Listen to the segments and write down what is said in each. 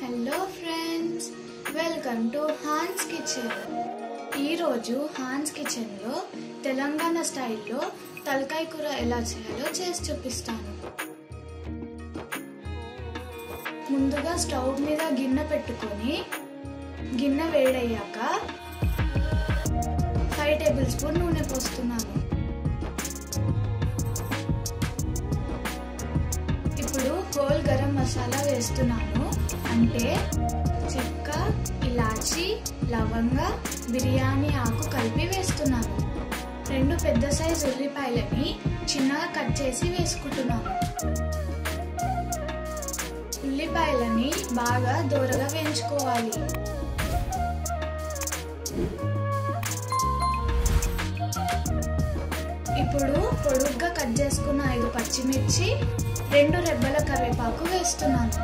Hello friends, welcome to Hans kitchen. ఈరోజు Hans కిచెన్లో తెలంగాణ స్టైల్లో తలకాయ కూర ఎలా చేయాలో చేసి చూపిస్తాను. ముందుగా స్టవ్ మీద గిన్నె పెట్టుకొని గిన్నె వేడయ్యాక 5 టేబుల్ స్పూన్ నూనె పోస్తున్నాను. ఇప్పుడు హోల్ గరం మసాలా వేస్తున్నాను. అంటే చెక్క, ఇలాచి, లవంగ, బిర్యానీ ఆకు కలిపి వేస్తున్నాను. 2 పెద్ద సైజు ఉల్లిపాయలని చిన్నగా కట్ చేసి వేసుకుంటున్నాను. ఉల్లిపాయలని బాగా దోరగా వేయించుకోవాలి. ఇప్పుడు పొడుగ్గా కట్ చేసుకున్న 5 పచ్చిమిర్చి, 2 రెబ్బల కరివేపాకు వేస్తున్నాను.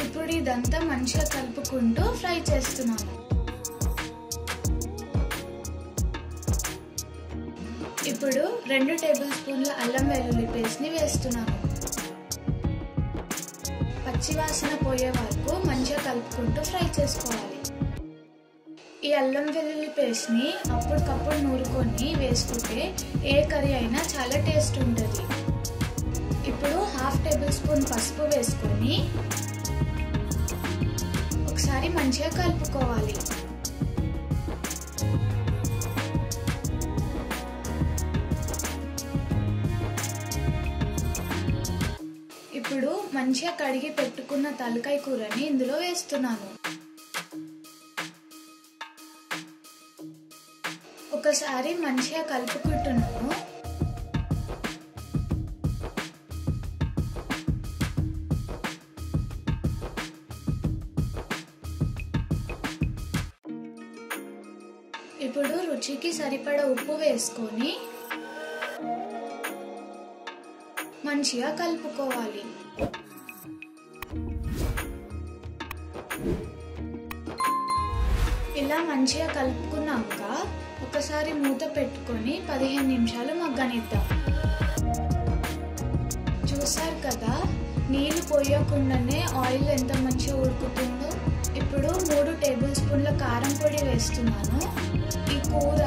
ఇప్పుడు ఇదంతా మంచిగా కలుపుకుంటూ ఫ్రై చేస్తున్నాను. ఇప్పుడు 2 టేబుల్ స్పూన్ల అల్లం వెల్లుల్లి పేస్ట్ ని వేస్తున్నాను. పచ్చివాసన పోయే వరకు మంచిగా కలుపుకుంటూ ఫ్రై చేసుకోవాలి. ఈ అల్లం వెల్లుల్లి పేస్ట్ ని అప్పటికప్పుడు నూరుకొని వేసుకుంటే ఏ కర్రీ అయినా చాలా టేస్ట్ ఉంటుంది. ఇప్పుడు 1/2 టేబుల్ స్పూన్ పసుపు వేసుకొని ఒకసారి మంచిగా కలుపుకోవాలి. ఇప్పుడు మంచిగా కడిగి పెట్టుకున్న తలకాయ కూరని ఇందులో వేస్తున్నాను. ఒకసారి మంచిగా కలుపుకుంటున్నాను. ఇప్పుడు రుచికి సరిపడా ఉప్పు వేసుకొని మంచిగా కలుపుకోవాలి. ఇలా మంచిగా కలుపుకున్నాక ఒకసారి మూత పెట్టుకొని 15 నిమిషాలు మగ్గనిద్దాం. చూసారు కదా, నీళ్లు పోయకుండానే ఆయిల్ ఎంత మంచిగా ఉడుకుతుందో. ఇప్పుడు 3 టేబుల్ స్పూన్ల కారం పొడి వేస్తున్నాను. ఈ కూర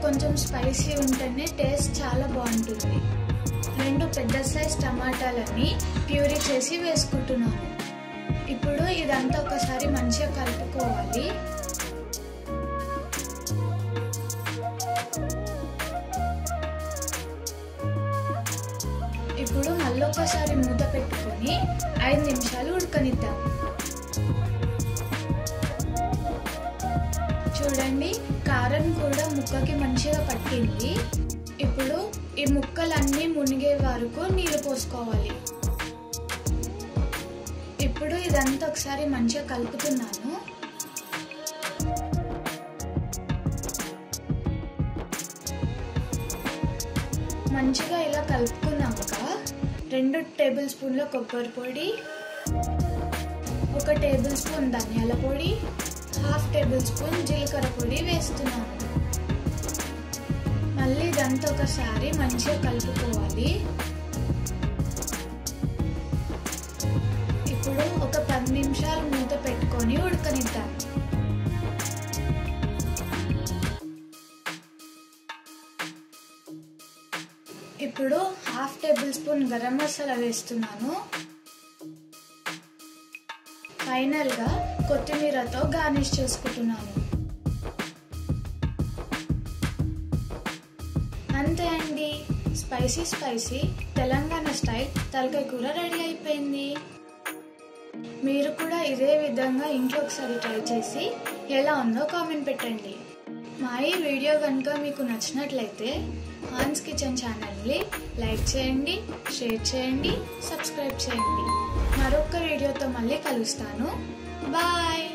కొంచెం స్పైసీ ఉంటేనే టేస్ట్ చాలా బాగుంటుంది. 2 పెద్ద సైజ్ టమాటాలని ప్యూరీ చేసి వేసుకుంటున్నాను. ఇప్పుడు ఇదంతా ఒకసారి మంచిగా కలుపుకోవాలి. ఇప్పుడు మళ్ళొకసారి మూత పెట్టుకొని 5 నిమిషాలు ఉడకనిద్దాం. చూడండి, కారం కూడా ముక్కకి మంచిగా పట్టింది. ఇప్పుడు ఈ ముక్కలన్నీ మునిగే వరకు నీళ్ళు పోసుకోవాలి. ఇప్పుడు ఇదంతా ఒకసారి మంచిగా కలుపుతున్నాను. మంచిగా ఇలా కలుపుకున్నాక 2 టేబుల్ స్పూన్ల కొబ్బరి పొడి, 1 టేబుల్ స్పూన్ ధనియాల పొడి, 1/2 టేబుల్ స్పూన్ జీలకర్ర పొడి వేస్తున్నాను. మళ్ళీ ఇదంతా ఒకసారి మంచిగా కలుపుకోవాలి. ఇప్పుడు ఒక 10 నిమిషాలు మూత పెట్టుకొని ఉడకనిద్దాం. ఇప్పుడు 1/2 టేబుల్ స్పూన్ గరం మసాలా వేస్తున్నాను. ఫైనల్ గా కొత్తిమీరతో గార్నిష్ చేసుకుంటున్నాను. అంతే అండి, స్పైసీ తెలంగాణ స్టైల్ తలకాయ కూర రెడీ అయిపోయింది. మీరు కూడా ఇదే విధంగా ఇంట్లో ఒకసారి ట్రై చేసి ఎలా ఉందో కామెంట్ పెట్టండి. మా ఈ వీడియో కనుక మీకు నచ్చినట్లయితే హాన్స్ కిచెన్ ఛానల్ని లైక్ చేయండి, షేర్ చేయండి, సబ్స్క్రైబ్ చేయండి. మరొక వీడియోతో మళ్ళీ కలుస్తాను. బాయ్.